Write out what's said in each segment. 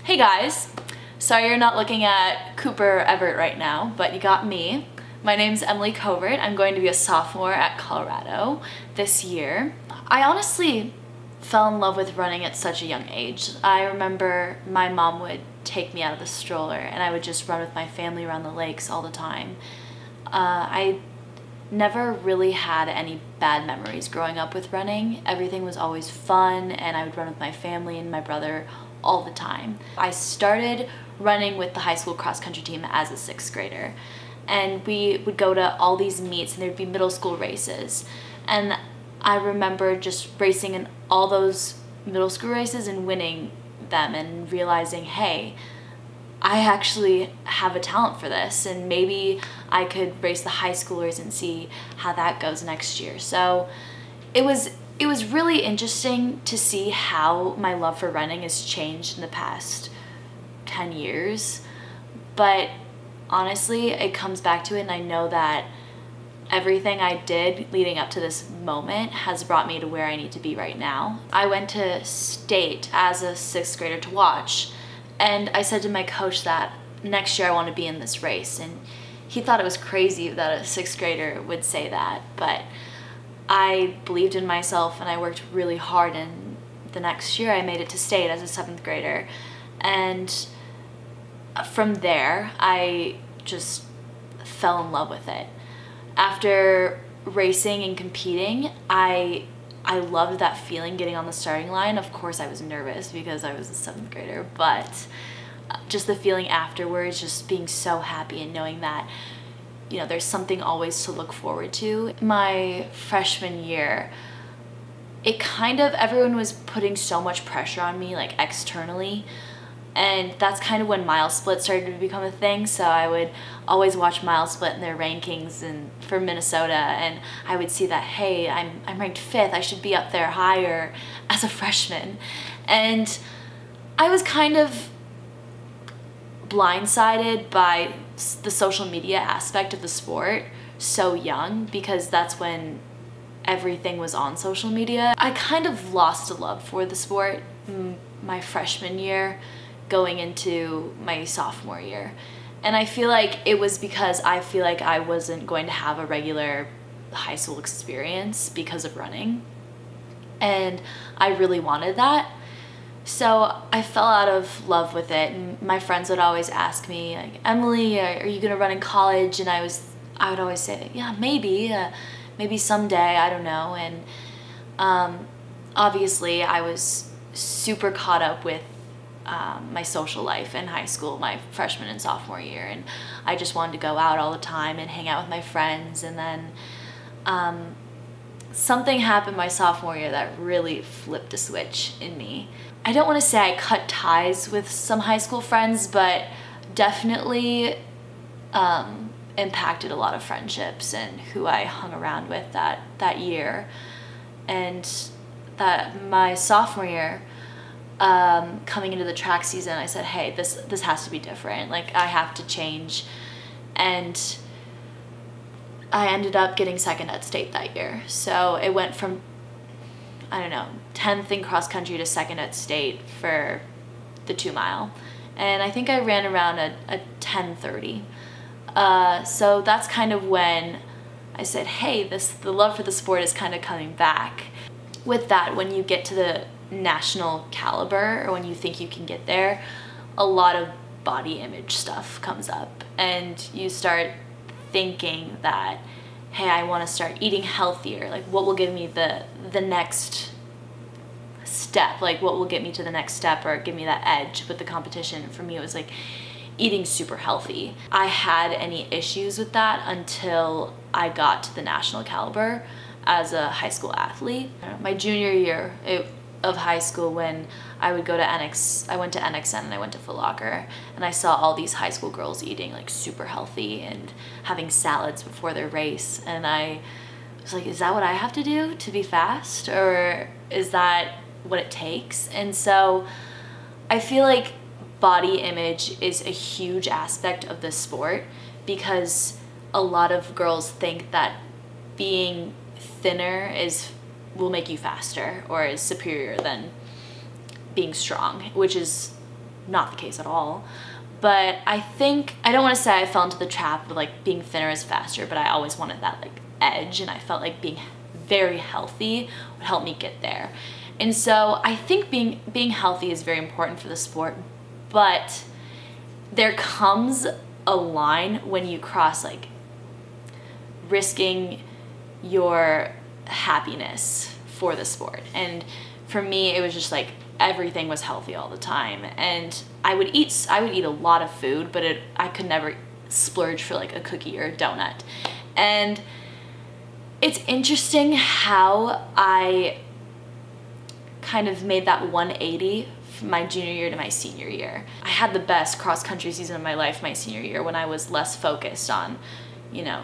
Hey guys! Sorry you're not looking at Cooper Everett right now, but you got me. My name's Emily Covert. I'm going to be a sophomore at Colorado this year. I honestly fell in love with running at such a young age. I remember my mom would take me out of the stroller and I would just run with my family around the lakes all the time. I never really had any bad memories growing up with running. Everything was always fun and I would run with my family and my brother all the time. I started running with the high school cross country team as a 6th grader, and we would go to all these meets and there'd be middle school races, and I remember just racing in all those middle school races and winning them and realizing, hey, I actually have a talent for this and maybe I could race the high schoolers and see how that goes next year. So it was really interesting to see how my love for running has changed in the past 10 years. But honestly, it comes back to it, and I know that everything I did leading up to this moment has brought me to where I need to be right now. I went to state as a 6th grader to watch, and I said to my coach that next year I want to be in this race, and he thought it was crazy that a 6th grader would say that, but I believed in myself and I worked really hard, and the next year I made it to state as a 7th grader. And from there, I just fell in love with it. After racing and competing, I loved that feeling getting on the starting line. Of course, I was nervous because I was a 7th grader, but just the feeling afterwards, just being so happy and knowing that there's something always to look forward to. My freshman year, everyone was putting so much pressure on me, like externally, and that's kind of when mile split started to become a thing. So I would always watch mile split in their rankings and for Minnesota, and I would see that, hey, I'm ranked 5th, I should be up there higher as a freshman. And I was kind of blindsided by the social media aspect of the sport so young, because that's when everything was on social media. I kind of lost a love for the sport my freshman year going into my sophomore year, and I feel like it was because I feel like I wasn't going to have a regular high school experience because of running, and I really wanted that. So I fell out of love with it, and my friends would always ask me, like, Emily, are you gonna run in college? And I would always say, yeah, maybe someday, I don't know. And obviously I was super caught up with my social life in high school, my freshman and sophomore year, and I just wanted to go out all the time and hang out with my friends. And then something happened my sophomore year that really flipped a switch in me. I don't want to say I cut ties with some high school friends, but definitely impacted a lot of friendships and who I hung around with that year. And that my sophomore year, coming into the track season, I said, hey, this has to be different. Like, I have to change. And I ended up getting 2nd at state that year. So it went from, 10th in cross country to 2nd at state for the 2 mile. And I think I ran around a 10:30. So that's kind of when I said, hey, the love for the sport is kind of coming back. With that, when you get to the national caliber, or when you think you can get there, a lot of body image stuff comes up, and you start thinking that, hey, I want to start eating healthier. Like, what will give me the next step? Like, what will get me to the next step or give me that edge with the competition? For me, it was like eating super healthy. I had any issues with that until I got to the national caliber as a high school athlete. My junior year of high school, when I would go to I went to NXN and I went to Foot Locker, and I saw all these high school girls eating like super healthy and having salads before their race, and I was like, is that what I have to do to be fast, or is that what it takes? And so I feel like body image is a huge aspect of this sport, because a lot of girls think that being thinner will make you faster or is superior than being strong, which is not the case at all. But I think, I don't want to say I fell into the trap of like being thinner is faster, but I always wanted that like edge, and I felt like being very healthy would help me get there. And so I think being healthy is very important for the sport, but there comes a line when you cross like risking your happiness for the sport. And for me, it was just like everything was healthy all the time, and I would eat a lot of food, but I could never splurge for like a cookie or a donut. And it's interesting how I kind of made that 180 from my junior year to my senior year. I had the best cross-country season of my life my senior year, when I was less focused on,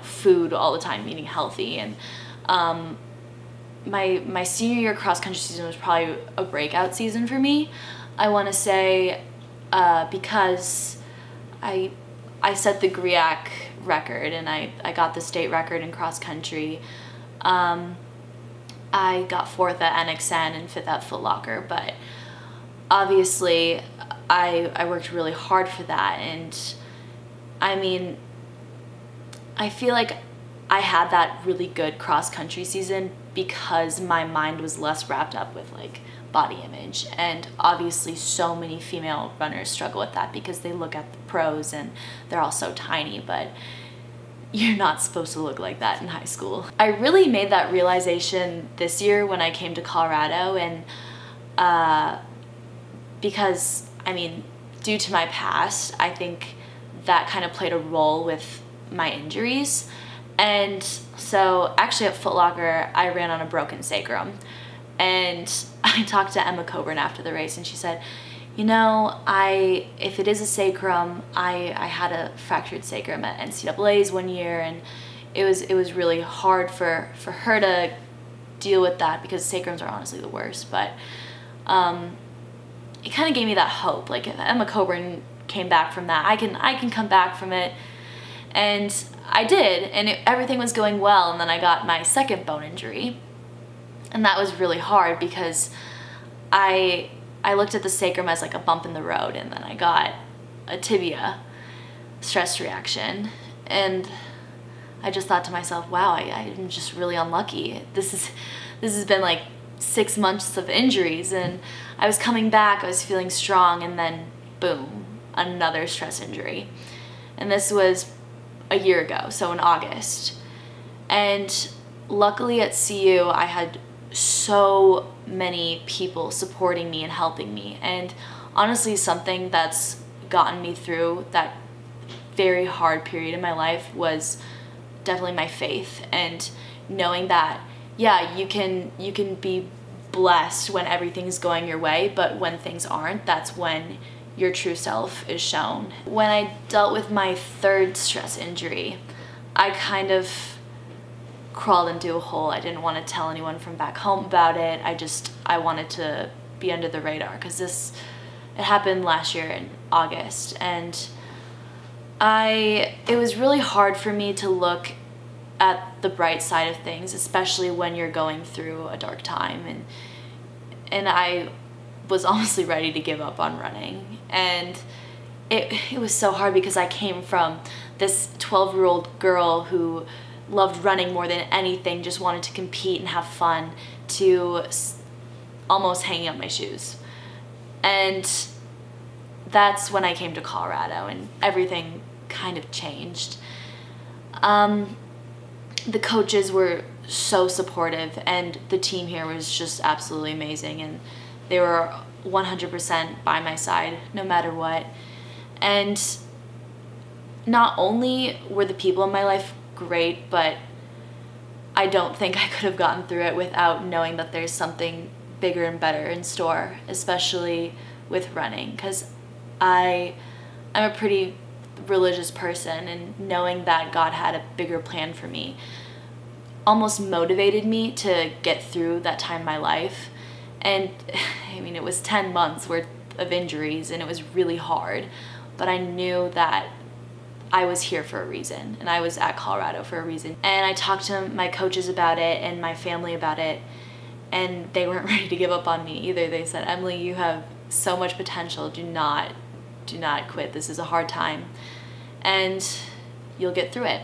food all the time, eating healthy. And my senior year cross-country season was probably a breakout season for me, I want to say, because I set the GRIAC record, and I got the state record in cross-country. I got 4th at NXN and 5th at Foot Locker, but obviously I worked really hard for that. And I mean, I feel like I had that really good cross-country season because my mind was less wrapped up with like body image. And obviously so many female runners struggle with that because they look at the pros and they're all so tiny, but you're not supposed to look like that in high school. I really made that realization this year when I came to Colorado, and because, I mean, due to my past, I think that kind of played a role with my injuries. And so actually at Foot Locker, I ran on a broken sacrum. And I talked to Emily Covert after the race, and she said, if it is a sacrum, I had a fractured sacrum at NCAA's one year, and it was really hard for her to deal with that because sacrums are honestly the worst. But it kind of gave me that hope. Like, if Emma Coburn came back from that, I can come back from it. And I did, and everything was going well. And then I got my second bone injury, and that was really hard because I looked at the sacrum as like a bump in the road, and then I got a tibia stress reaction, and I just thought to myself, wow, I'm just really unlucky. This has been like 6 months of injuries, and I was coming back, I was feeling strong, and then boom, another stress injury. And this was a year ago, so in August. And luckily at CU, I had so many people supporting me and helping me. And honestly, something that's gotten me through that very hard period in my life was definitely my faith, and knowing that, yeah, you can be blessed when everything's going your way, but when things aren't, that's when your true self is shown. When I dealt with my third stress injury, I kind of crawled into a hole. I didn't want to tell anyone from back home about it. I wanted to be under the radar because it happened last year in August, and it was really hard for me to look at the bright side of things, especially when you're going through a dark time, and I was honestly ready to give up on running. And it was so hard because I came from this 12-year-old girl who loved running more than anything, just wanted to compete and have fun, to almost hanging up my shoes. And that's when I came to Colorado, and everything kind of changed. The coaches were so supportive, and the team here was just absolutely amazing, and they were 100% by my side no matter what. And not only were the people in my life great, but I don't think I could have gotten through it without knowing that there's something bigger and better in store, especially with running, because I'm a pretty religious person, and knowing that God had a bigger plan for me almost motivated me to get through that time in my life. And I mean, it was 10 months worth of injuries, and it was really hard, but I knew that I was here for a reason, and I was at Colorado for a reason. And I talked to my coaches about it and my family about it, and they weren't ready to give up on me either. They said, Emily, you have so much potential. Do not do not quit. This is a hard time, and you'll get through it.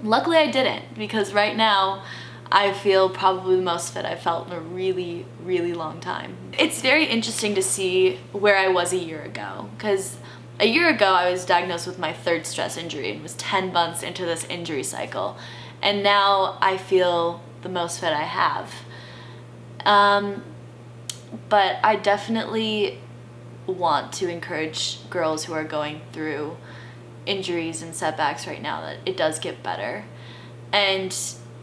Luckily I didn't, because right now I feel probably the most fit I've felt in a really, really long time. It's very interesting to see where I was a year ago, because a year ago I was diagnosed with my 3rd stress injury and was 10 months into this injury cycle, and now I feel the most fit I have. But I definitely want to encourage girls who are going through injuries and setbacks right now that it does get better. And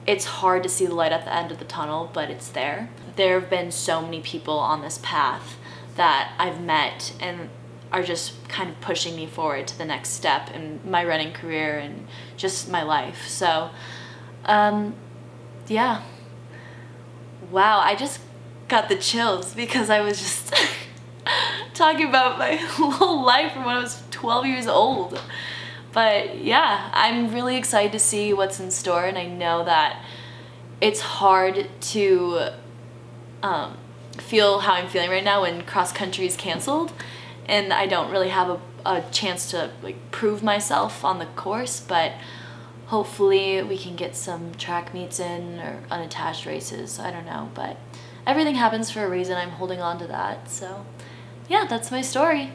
it's hard to see the light at the end of the tunnel, but it's there. There have been so many people on this path that I've met and are just kind of pushing me forward to the next step in my running career and just my life. So, yeah. Wow, I just got the chills because I was just talking about my whole life from when I was 12 years old. But yeah, I'm really excited to see what's in store, and I know that it's hard to feel how I'm feeling right now when cross country is canceled and I don't really have a chance to like prove myself on the course, but hopefully we can get some track meets in or unattached races. I don't know, but everything happens for a reason. I'm holding on to that. So yeah, that's my story.